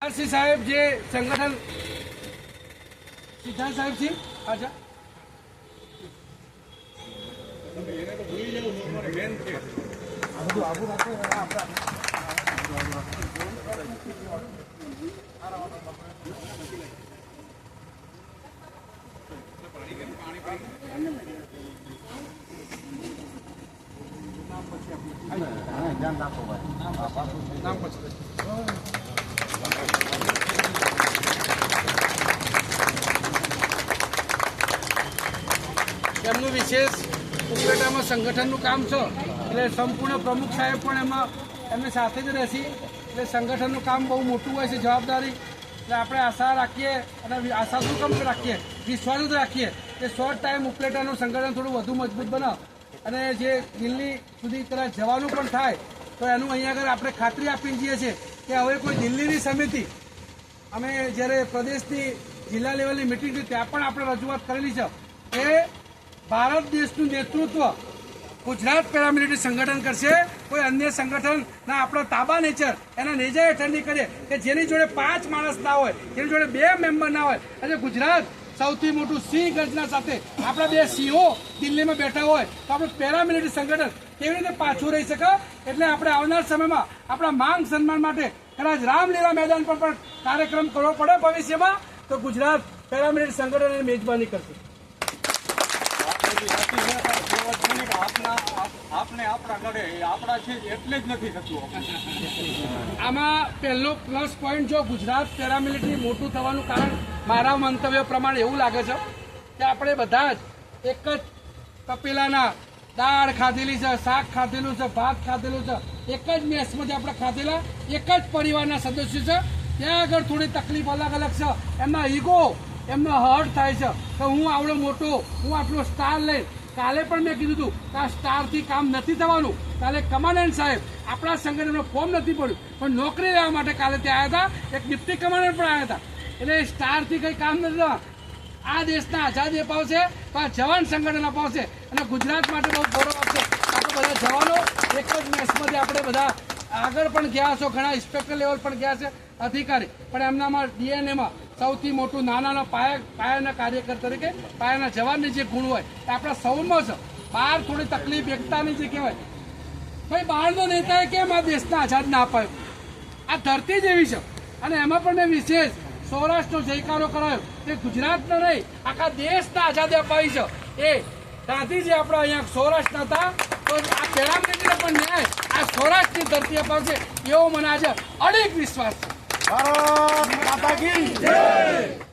RC સાહેબ જે સંગઠન સિદ્ધાર્થ સાહેબ છે આજા ધ્યાન રાખો ભાઈ નામ પછી એમનું વિશેષ ઉપલેટામાં સંગઠનનું કામ છે એટલે સંપૂર્ણ પ્રમુખ સાહેબ પણ એમાં એમની સાથે જ રહેશે એટલે સંગઠનનું કામ બહુ મોટું હોય છે જવાબદારી એટલે આપણે આશા રાખીએ અને આશા શું કામ રાખીએ વિશ્વાસ જ રાખીએ કે શોર્ટ ટાઈમ ઉપલેટાનું સંગઠન થોડું વધુ મજબૂત બને અને જે દિલ્હી સુધી કદાચ જવાનું પણ થાય તો એનું અહીંયા આગળ આપણે ખાતરી આપી જઈએ છીએ કે હવે કોઈ દિલ્હીની સમિતિ અમે જ્યારે પ્રદેશની જિલ્લા લેવલની મિટિંગ થઈ ત્યાં પણ આપણે રજૂઆત કરેલી છે કે ભારત દેશનું નેતૃત્વ ગુજરાત પેરામિલિટરી સંગઠન કરશે કોઈ અન્ય સંગઠનના આપણા તાબા નેચર એના નેજા હેઠળ નહીં કરીએ કે જેની જોડે 5 માણસ ના હોય જેની જોડે 2 મેમ્બર ના હોય અને ગુજરાત સૌથી મોટું સિંહ ગર્જના સાથે આપણા 2 સિંહો દિલ્હીમાં બેઠા હોય તો આપણું પેરામિલિટરી સંગઠન કેવી રીતે પાછું રહી શકે એટલે આપણે આવનાર સમયમાં આપણા માંગ સન્માન માટે કદાચ રામલીલા મેદાન પર પણ કાર્યક્રમ કરવો પડે ભવિષ્યમાં તો ગુજરાત પેરામિલિટરી સંગઠનની મેજબાની કરશે આપને આપણા ઘરે આપણા છે એટલે જ નથી થતું આમાં પહેલો પ્લસ પોઈન્ટ જો ગુજરાત પેરામિલિટરી મોટું થવાનું કારણ મારા મંતવ્ય પ્રમાણે એવું લાગે છે કે આપણે બધા જ એક જ તપેલાના દાળ ખાધેલી છે શાક ખાધેલું છે ભાત ખાધેલું છે એક જ મેસમાંથી આપણે ખાધેલા એક જ પરિવારના સદસ્યો છે ત્યાં આગળ થોડી તકલીફ અલગ અલગ છે એમના ઈગો એમનો હર્ટ થાય છે કે હું આવડો મોટો હું આટલો સ્ટાર લઈ કાલે પણ મેં કીધું હતું કે આ સ્ટારથી કામ નથી થવાનું કાલે કમાન્ડન્ટ સાહેબ આપણા સંગઠનનો ફોર્મ નથી પડ્યું પણ નોકરી લેવા માટે કાલે ત્યાં આવ્યા હતા એક ડિપ્ટી કમાન્ડન્ટ પણ આવ્યા હતા એટલે સ્ટારથી કંઈ કામ નથી થવાનું આ દેશના આઝાદી અપાવશે તો આ જવાન સંગઠન અપાવશે અને ગુજરાત માટે બહુ ગૌરવ આપશે આપણે બધા જવાનો એક જ મેચમાંથી આપણે બધા આગળ પણ ગયા છો ઘણા ઇન્સ્પેક્ટર લેવલ પણ ગયા છે અધિકારી પણ એમનામાં ડીએનએમાં સૌથી મોટું નાના પાયાના કાર્યકર તરીકે પાયાના જવાનની જે ગુણ હોય એ આપણા સૌમાં છે બહાર થોડી તકલીફ એકતાની જે કહેવાય ભાઈ બહારનો નેતાએ કેમ આ દેશના આઝાદ ના અપાયો આ ધરતી જ એવી છે અને એમાં પણ મેં વિશેષ સૌરાષ્ટ્રનો જયકારો કરાયો કે ગુજરાતનો નહીં આખા દેશના આઝાદી અપાવી છે એ ગાંધીજી આપણા અહીંયા સૌરાષ્ટ્રના હતા તો આ પેરામિલિટરીને પણ ન્યાય આ સૌરાષ્ટ્રની ધરતી અપાવશે એવો મને આજે અડીક વિશ્વાસ છે. ભારત માતા કી જય.